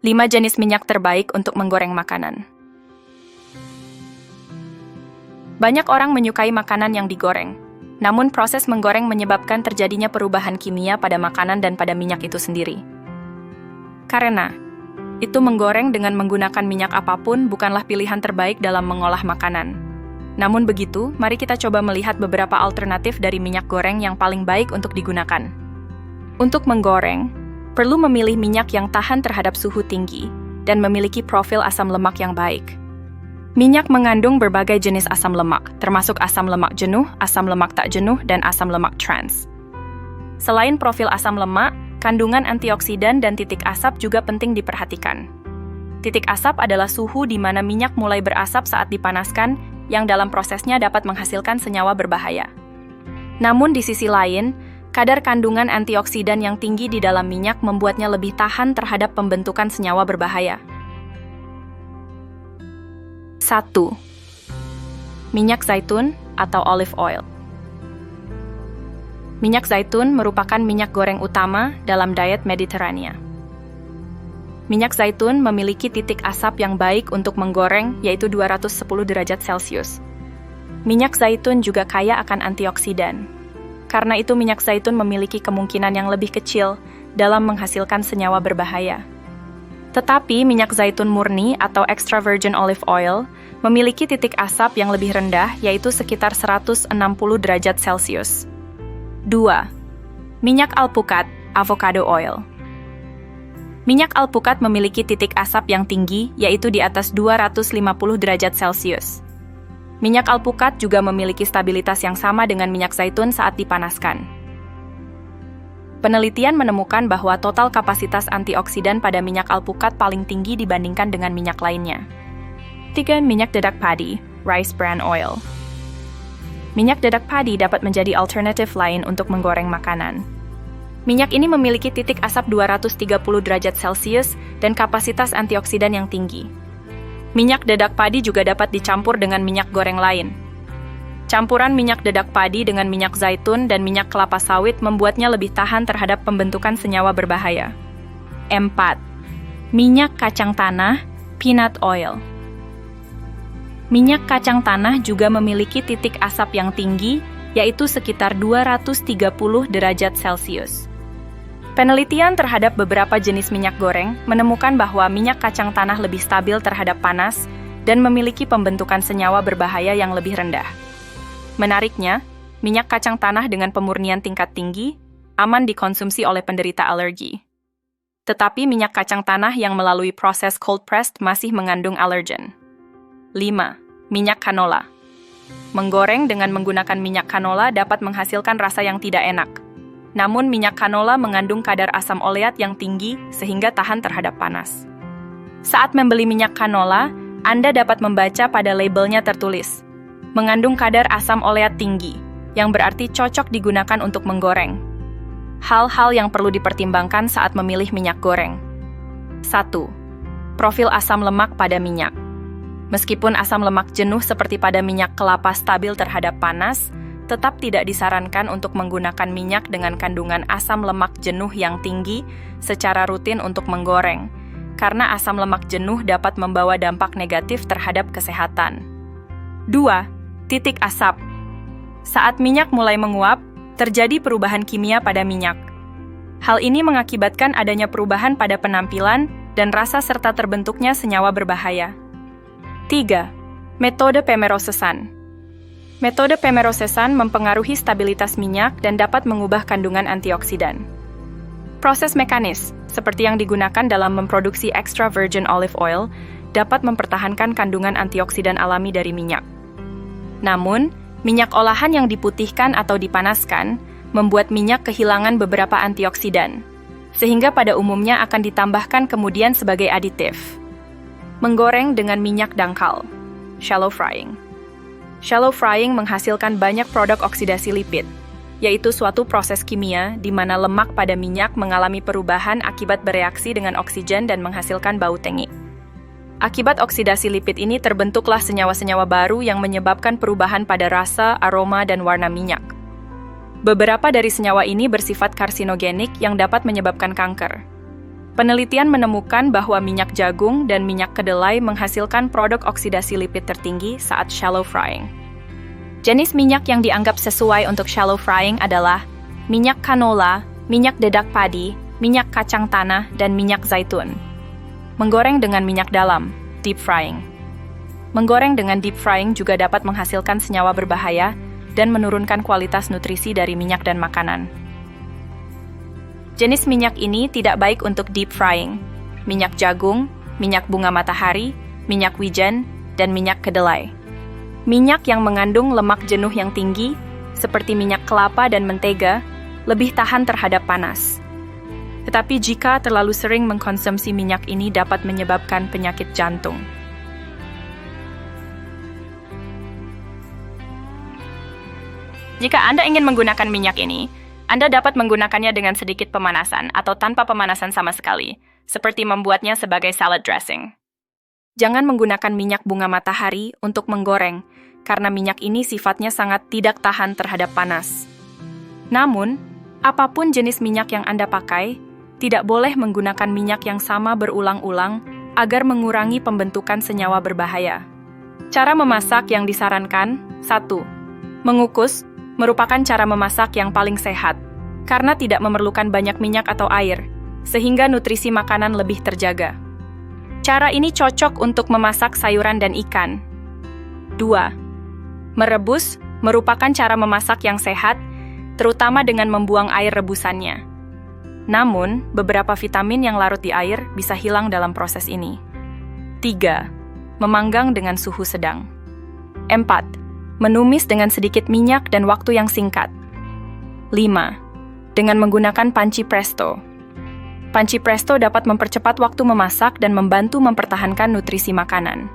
5 jenis minyak terbaik untuk menggoreng makanan. Banyak orang menyukai makanan yang digoreng, namun proses menggoreng menyebabkan terjadinya perubahan kimia pada makanan dan pada minyak itu sendiri. Karena itu, menggoreng dengan menggunakan minyak apapun bukanlah pilihan terbaik dalam mengolah makanan. Namun begitu, mari kita coba melihat beberapa alternatif dari minyak goreng yang paling baik untuk digunakan. Untuk menggoreng, perlu memilih minyak yang tahan terhadap suhu tinggi dan memiliki profil asam lemak yang baik. Minyak mengandung berbagai jenis asam lemak, termasuk asam lemak jenuh, asam lemak tak jenuh, dan asam lemak trans. Selain profil asam lemak, kandungan antioksidan dan titik asap juga penting diperhatikan. Titik asap adalah suhu di mana minyak mulai berasap saat dipanaskan, yang dalam prosesnya dapat menghasilkan senyawa berbahaya. Namun di sisi lain, kadar kandungan antioksidan yang tinggi di dalam minyak membuatnya lebih tahan terhadap pembentukan senyawa berbahaya. 1. Minyak zaitun atau olive oil. Minyak zaitun merupakan minyak goreng utama dalam diet Mediterania. Minyak zaitun memiliki titik asap yang baik untuk menggoreng, yaitu 210 derajat Celcius. Minyak zaitun juga kaya akan antioksidan. Karena itu, minyak zaitun memiliki kemungkinan yang lebih kecil dalam menghasilkan senyawa berbahaya. Tetapi minyak zaitun murni atau extra virgin olive oil memiliki titik asap yang lebih rendah, yaitu sekitar 160 derajat Celcius. 2. Minyak alpukat, avocado oil. Minyak alpukat memiliki titik asap yang tinggi, yaitu di atas 250 derajat Celcius. Minyak alpukat juga memiliki stabilitas yang sama dengan minyak zaitun saat dipanaskan. Penelitian menemukan bahwa total kapasitas antioksidan pada minyak alpukat paling tinggi dibandingkan dengan minyak lainnya. 3. Minyak dedak padi, rice bran oil. Minyak dedak padi dapat menjadi alternatif lain untuk menggoreng makanan. Minyak ini memiliki titik asap 230 derajat Celcius dan kapasitas antioksidan yang tinggi. Minyak dedak padi juga dapat dicampur dengan minyak goreng lain. Campuran minyak dedak padi dengan minyak zaitun dan minyak kelapa sawit membuatnya lebih tahan terhadap pembentukan senyawa berbahaya. 4. Minyak kacang tanah, peanut oil. Minyak kacang tanah juga memiliki titik asap yang tinggi, yaitu sekitar 230 derajat Celcius. Penelitian terhadap beberapa jenis minyak goreng menemukan bahwa minyak kacang tanah lebih stabil terhadap panas dan memiliki pembentukan senyawa berbahaya yang lebih rendah. Menariknya, minyak kacang tanah dengan pemurnian tingkat tinggi aman dikonsumsi oleh penderita alergi. Tetapi minyak kacang tanah yang melalui proses cold pressed masih mengandung alergen. 5. Minyak canola. Menggoreng dengan menggunakan minyak canola dapat menghasilkan rasa yang tidak enak. Namun minyak canola mengandung kadar asam oleat yang tinggi sehingga tahan terhadap panas. Saat membeli minyak canola, Anda dapat membaca pada labelnya tertulis mengandung kadar asam oleat tinggi, yang berarti cocok digunakan untuk menggoreng. Hal-hal yang perlu dipertimbangkan saat memilih minyak goreng. 1. Profil asam lemak pada minyak. Meskipun asam lemak jenuh seperti pada minyak kelapa stabil terhadap panas, tetap tidak disarankan untuk menggunakan minyak dengan kandungan asam lemak jenuh yang tinggi secara rutin untuk menggoreng, karena asam lemak jenuh dapat membawa dampak negatif terhadap kesehatan. 2. Titik asap. Saat minyak mulai menguap, terjadi perubahan kimia pada minyak. Hal ini mengakibatkan adanya perubahan pada penampilan dan rasa serta terbentuknya senyawa berbahaya. 3. Metode pemerosesan. Metode pemerosesan mempengaruhi stabilitas minyak dan dapat mengubah kandungan antioksidan. Proses mekanis, seperti yang digunakan dalam memproduksi extra virgin olive oil, dapat mempertahankan kandungan antioksidan alami dari minyak. Namun, minyak olahan yang diputihkan atau dipanaskan membuat minyak kehilangan beberapa antioksidan, sehingga pada umumnya akan ditambahkan kemudian sebagai aditif. Menggoreng dengan minyak dangkal, shallow frying. Shallow frying menghasilkan banyak produk oksidasi lipid, yaitu suatu proses kimia di mana lemak pada minyak mengalami perubahan akibat bereaksi dengan oksigen dan menghasilkan bau tengik. Akibat oksidasi lipid ini terbentuklah senyawa-senyawa baru yang menyebabkan perubahan pada rasa, aroma, dan warna minyak. Beberapa dari senyawa ini bersifat karsinogenik yang dapat menyebabkan kanker. Penelitian menemukan bahwa minyak jagung dan minyak kedelai menghasilkan produk oksidasi lipid tertinggi saat shallow frying. Jenis minyak yang dianggap sesuai untuk shallow frying adalah minyak canola, minyak dedak padi, minyak kacang tanah, dan minyak zaitun. Menggoreng dengan minyak dalam, deep frying. Menggoreng dengan deep frying juga dapat menghasilkan senyawa berbahaya dan menurunkan kualitas nutrisi dari minyak dan makanan. Jenis minyak ini tidak baik untuk deep frying: minyak jagung, minyak bunga matahari, minyak wijen, dan minyak kedelai. Minyak yang mengandung lemak jenuh yang tinggi, seperti minyak kelapa dan mentega, lebih tahan terhadap panas. Tetapi jika terlalu sering mengkonsumsi minyak ini dapat menyebabkan penyakit jantung. Jika Anda ingin menggunakan minyak ini, Anda dapat menggunakannya dengan sedikit pemanasan atau tanpa pemanasan sama sekali, seperti membuatnya sebagai salad dressing. Jangan menggunakan minyak bunga matahari untuk menggoreng, karena minyak ini sifatnya sangat tidak tahan terhadap panas. Namun, apapun jenis minyak yang Anda pakai, tidak boleh menggunakan minyak yang sama berulang-ulang agar mengurangi pembentukan senyawa berbahaya. Cara memasak yang disarankan: 1. Mengukus merupakan cara memasak yang paling sehat, karena tidak memerlukan banyak minyak atau air, sehingga nutrisi makanan lebih terjaga. Cara ini cocok untuk memasak sayuran dan ikan. 2. Merebus merupakan cara memasak yang sehat, terutama dengan membuang air rebusannya. Namun, beberapa vitamin yang larut di air bisa hilang dalam proses ini. 3. Memanggang dengan suhu sedang. 4. Menumis dengan sedikit minyak dan waktu yang singkat. 5. Dengan menggunakan panci presto. Panci presto dapat mempercepat waktu memasak dan membantu mempertahankan nutrisi makanan.